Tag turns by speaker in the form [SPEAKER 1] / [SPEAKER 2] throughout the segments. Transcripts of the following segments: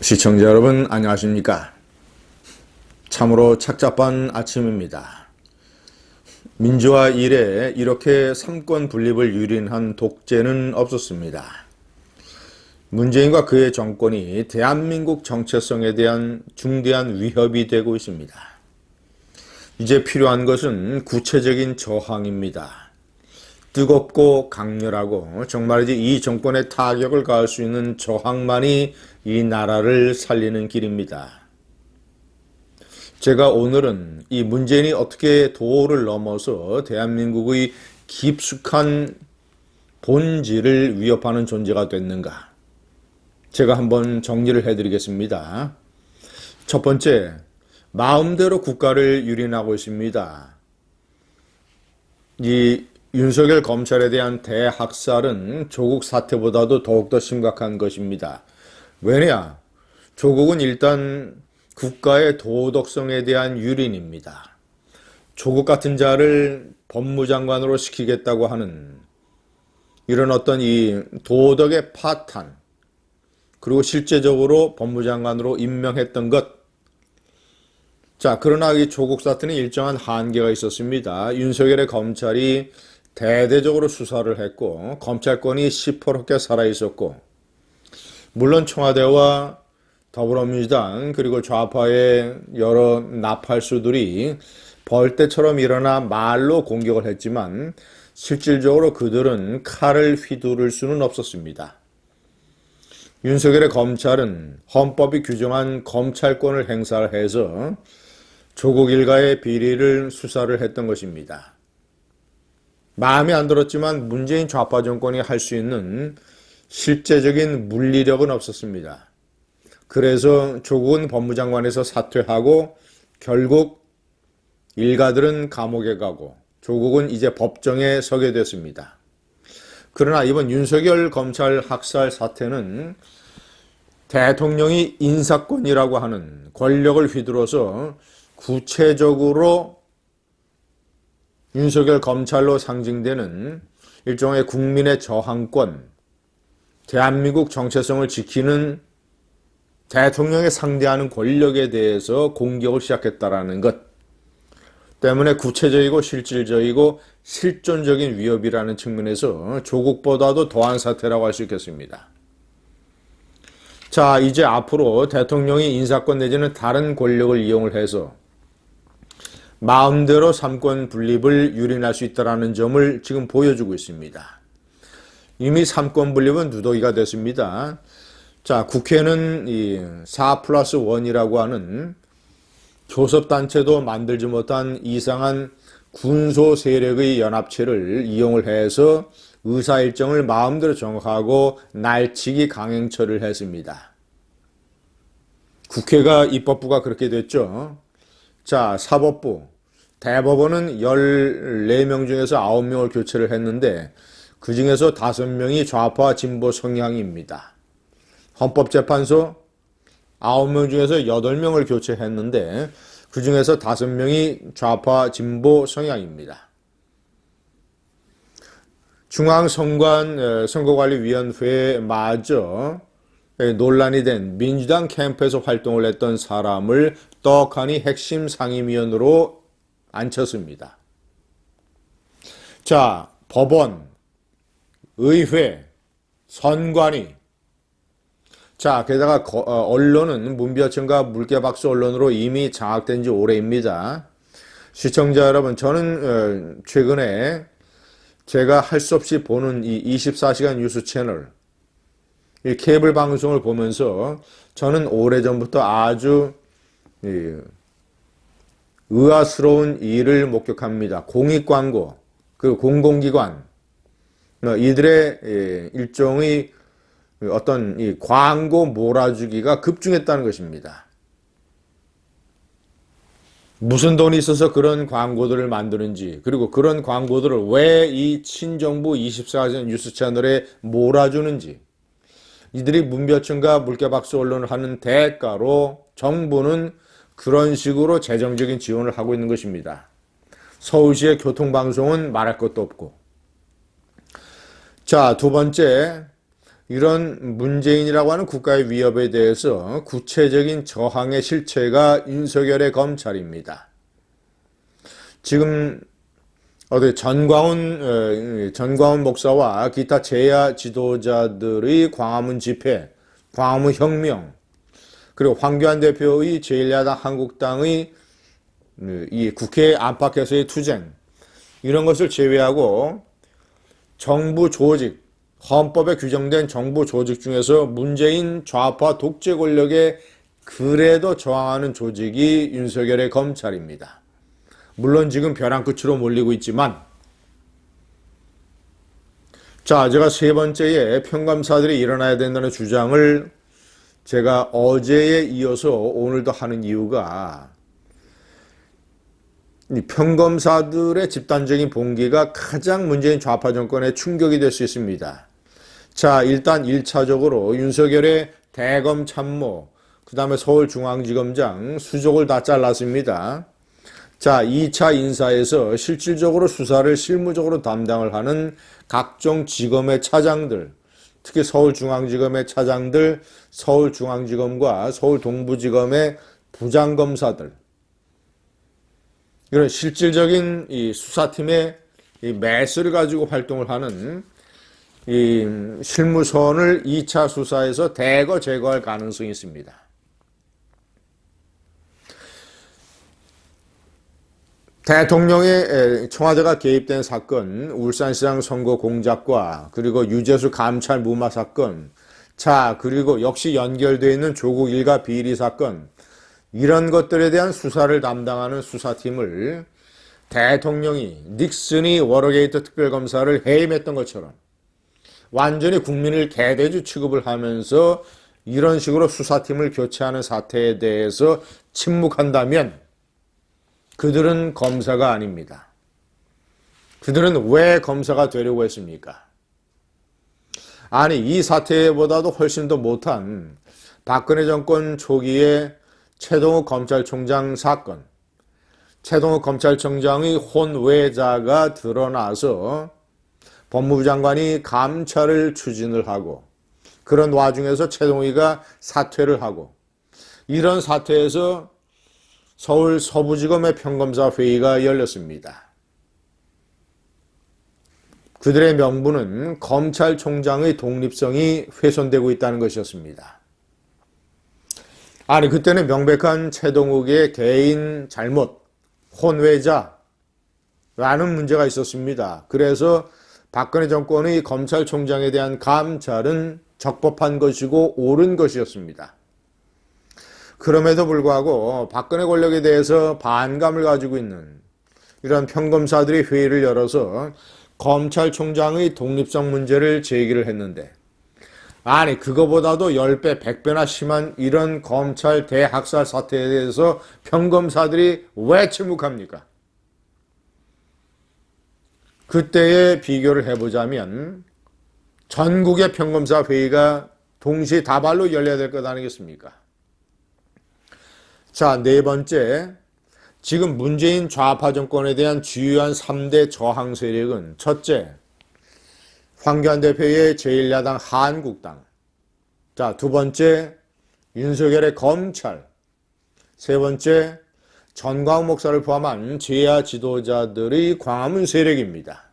[SPEAKER 1] 시청자 여러분 안녕하십니까? 참으로 착잡한 아침입니다. 민주화 이래 이렇게 삼권 분립을 유린한 독재는 없었습니다. 문재인과 그의 정권이 대한민국 정체성에 대한 중대한 위협이 되고 있습니다. 이제 필요한 것은 구체적인 저항입니다. 뜨겁고 강렬하고 정말이지 이 정권에 타격을 가할 수 있는 저항만이 이 나라를 살리는 길입니다. 제가 오늘은 이 문재인이 어떻게 도를 넘어서 대한민국의 깊숙한 본질을 위협하는 존재가 됐는가, 제가 한번 정리를 해드리겠습니다. 첫 번째, 마음대로 국가를 유린하고 있습니다. 이 윤석열 검찰에 대한 대학살은 조국 사태보다도 더욱더 심각한 것입니다. 왜냐? 조국은 일단 국가의 도덕성에 대한 유린입니다. 조국 같은 자를 법무장관으로 시키겠다고 하는 이런 어떤 이 도덕의 파탄, 그리고 실제적으로 법무장관으로 임명했던 것. 자, 그러나 이 조국 사태는 일정한 한계가 있었습니다. 윤석열의 검찰이 대대적으로 수사를 했고 검찰권이 시퍼렇게 살아있었고, 물론 청와대와 더불어민주당 그리고 좌파의 여러 나팔수들이 벌떼처럼 일어나 말로 공격을 했지만 실질적으로 그들은 칼을 휘두를 수는 없었습니다. 윤석열의 검찰은 헌법이 규정한 검찰권을 행사를 해서 조국 일가의 비리를 수사를 했던 것입니다. 마음에 안 들었지만 문재인 좌파 정권이 할 수 있는 실제적인 물리력은 없었습니다. 그래서 조국은 법무장관에서 사퇴하고 결국 일가들은 감옥에 가고 조국은 이제 법정에 서게 됐습니다. 그러나 이번 윤석열 검찰 학살 사태는 대통령이 인사권이라고 하는 권력을 휘둘러서 구체적으로 윤석열 검찰로 상징되는 일종의 국민의 저항권, 대한민국 정체성을 지키는 대통령에 상대하는 권력에 대해서 공격을 시작했다라는 것 때문에 구체적이고 실질적이고 실존적인 위협이라는 측면에서 조국보다도 더한 사태라고 할 수 있겠습니다. 자, 이제 앞으로 대통령이 인사권 내지는 다른 권력을 이용을 해서 마음대로 삼권 분립을 유린할 수 있다는 점을 지금 보여주고 있습니다. 이미 삼권 분립은 누더기가 됐습니다. 자, 국회는 이 4+1이라고 하는 교섭단체도 만들지 못한 이상한 군소 세력의 연합체를 이용을 해서 의사일정을 마음대로 정하고 날치기 강행처를 했습니다. 국회가 입법부가 그렇게 됐죠. 자, 사법부, 대법원은 14명 중에서 9명을 교체를 했는데 그 중에서 5명이 좌파 진보 성향입니다. 헌법재판소 9명 중에서 8명을 교체했는데 그 중에서 5명이 좌파 진보 성향입니다. 중앙선관위원회마저 논란이 된 민주당 캠프에서 활동을 했던 사람을 떡하니 핵심 상임위원으로 앉혔습니다. 자, 법원, 의회, 선관위, 자, 게다가 언론은 문비어천과 물개박수 언론으로 이미 장악된 지 오래입니다. 시청자 여러분, 저는 최근에 제가 할 수 없이 보는 이 24시간 뉴스 채널, 이 케이블 방송을 보면서 저는 오래전부터 아주 의아스러운 일을 목격합니다. 공익광고, 그리고 공공기관, 이들의 일종의 어떤 이 광고 몰아주기가 급증했다는 것입니다. 무슨 돈이 있어서 그런 광고들을 만드는지, 그리고 그런 광고들을 왜 이 친정부 24시간 뉴스 채널에 몰아주는지, 이들이 문벼천과 물개박수 언론을 하는 대가로 정부는 그런 식으로 재정적인 지원을 하고 있는 것입니다. 서울시의 교통방송은 말할 것도 없고. 자, 두 번째, 이런 문재인이라고 하는 국가의 위협에 대해서 구체적인 저항의 실체가 윤석열의 검찰입니다. 지금 전광훈 목사와 기타 제야 지도자들의 광화문 집회, 광화문 혁명, 그리고 황교안 대표의 제1야당 한국당의 이 국회 안팎에서의 투쟁, 이런 것을 제외하고 정부 조직, 헌법에 규정된 정부 조직 중에서 문재인 좌파 독재 권력에 그래도 저항하는 조직이 윤석열의 검찰입니다. 물론 지금 벼랑 끝으로 몰리고 있지만, 자, 제가 세 번째에 평검사들이 일어나야 된다는 주장을 제가 어제에 이어서 오늘도 하는 이유가 이 평검사들의 집단적인 봉기가 가장 문재인 좌파 정권에 충격이 될 수 있습니다. 자, 일단 1차적으로 윤석열의 대검 참모, 그 다음에 서울중앙지검장 수족을 다 잘랐습니다. 자, 2차 인사에서 실질적으로 수사를 실무적으로 담당을 하는 각종 지검의 차장들, 특히 서울중앙지검의 차장들, 서울중앙지검과 서울동부지검의 부장검사들, 이런 실질적인 이 수사팀의 이 매스를 가지고 활동을 하는 이 실무선을 2차 수사에서 대거 제거할 가능성이 있습니다. 대통령의 청와대가 개입된 사건, 울산시장 선거 공작과 그리고 유재수 감찰 무마 사건, 자, 그리고 역시 연결되어 있는 조국 일가 비리 사건, 이런 것들에 대한 수사를 담당하는 수사팀을 대통령이 닉슨이 워터게이트 특별검사를 해임했던 것처럼 완전히 국민을 개돼지 취급을 하면서 이런 식으로 수사팀을 교체하는 사태에 대해서 침묵한다면 그들은 검사가 아닙니다. 그들은 왜 검사가 되려고 했습니까? 아니, 이 사태보다도 훨씬 더 못한 박근혜 정권 초기에 최동욱 검찰총장 사건, 최동욱 검찰총장의 혼외자가 드러나서 법무부 장관이 감찰을 추진을 하고 그런 와중에서 최동욱이가 사퇴를 하고 이런 사태에서 서울 서부지검의 평검사 회의가 열렸습니다. 그들의 명분은 검찰총장의 독립성이 훼손되고 있다는 것이었습니다. 아니, 그때는 명백한 최동욱의 개인 잘못, 혼외자라는 문제가 있었습니다. 그래서 박근혜 정권의 검찰총장에 대한 감찰은 적법한 것이고 옳은 것이었습니다. 그럼에도 불구하고 박근혜 권력에 대해서 반감을 가지고 있는 이런 평검사들이 회의를 열어서 검찰총장의 독립성 문제를 제기를 했는데, 아니, 그거보다도 10배, 100배나 심한 이런 검찰 대학살 사태에 대해서 평검사들이 왜 침묵합니까? 그때의 비교를 해보자면 전국의 평검사 회의가 동시에 다발로 열려야 될 것 아니겠습니까? 자, 네 번째, 지금 문재인 좌파 정권에 대한 주요한 3대 저항 세력은 첫째, 황교안 대표의 제1야당 한국당, 자, 두 번째, 윤석열의 검찰, 세 번째, 전광훈 목사를 포함한 제야 지도자들의 광화문 세력입니다.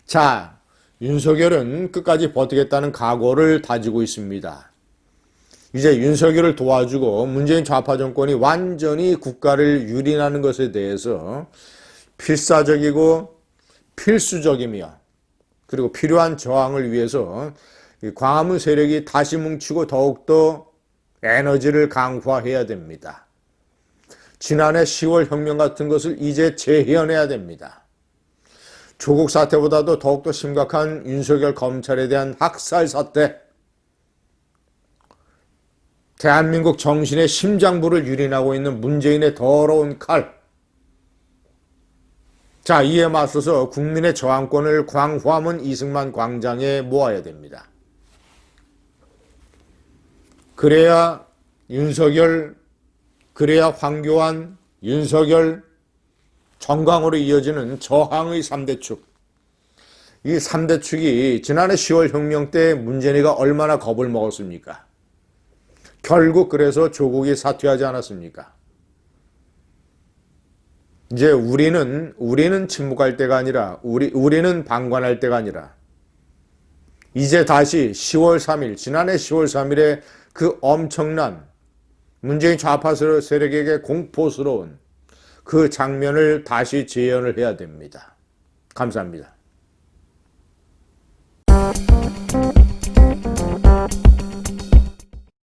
[SPEAKER 1] 자, 윤석열은 끝까지 버티겠다는 각오를 다지고 있습니다. 이제 윤석열을 도와주고 문재인 좌파 정권이 완전히 국가를 유린하는 것에 대해서 필사적이고 필수적이며 그리고 필요한 저항을 위해서 광화문 세력이 다시 뭉치고 더욱더 에너지를 강화해야 됩니다. 지난해 10월 혁명 같은 것을 이제 재현해야 됩니다. 조국 사태보다도 더욱더 심각한 윤석열 검찰에 대한 학살 사태, 대한민국 정신의 심장부를 유린하고 있는 문재인의 더러운 칼. 자, 이에 맞서서 국민의 저항권을 광화문 이승만 광장에 모아야 됩니다. 그래야 윤석열, 그래야 황교안, 윤석열, 정광으로 이어지는 저항의 3대 축. 이 3대 축이 지난해 10월 혁명 때 문재인이가 얼마나 겁을 먹었습니까? 결국 그래서 조국이 사퇴하지 않았습니까? 이제 우리는 침묵할 때가 아니라 우리는 방관할 때가 아니라 이제 다시 10월 3일 지난해 10월 3일에 그 엄청난 문재인 좌파 세력에게 공포스러운 그 장면을 다시 재현을 해야 됩니다. 감사합니다.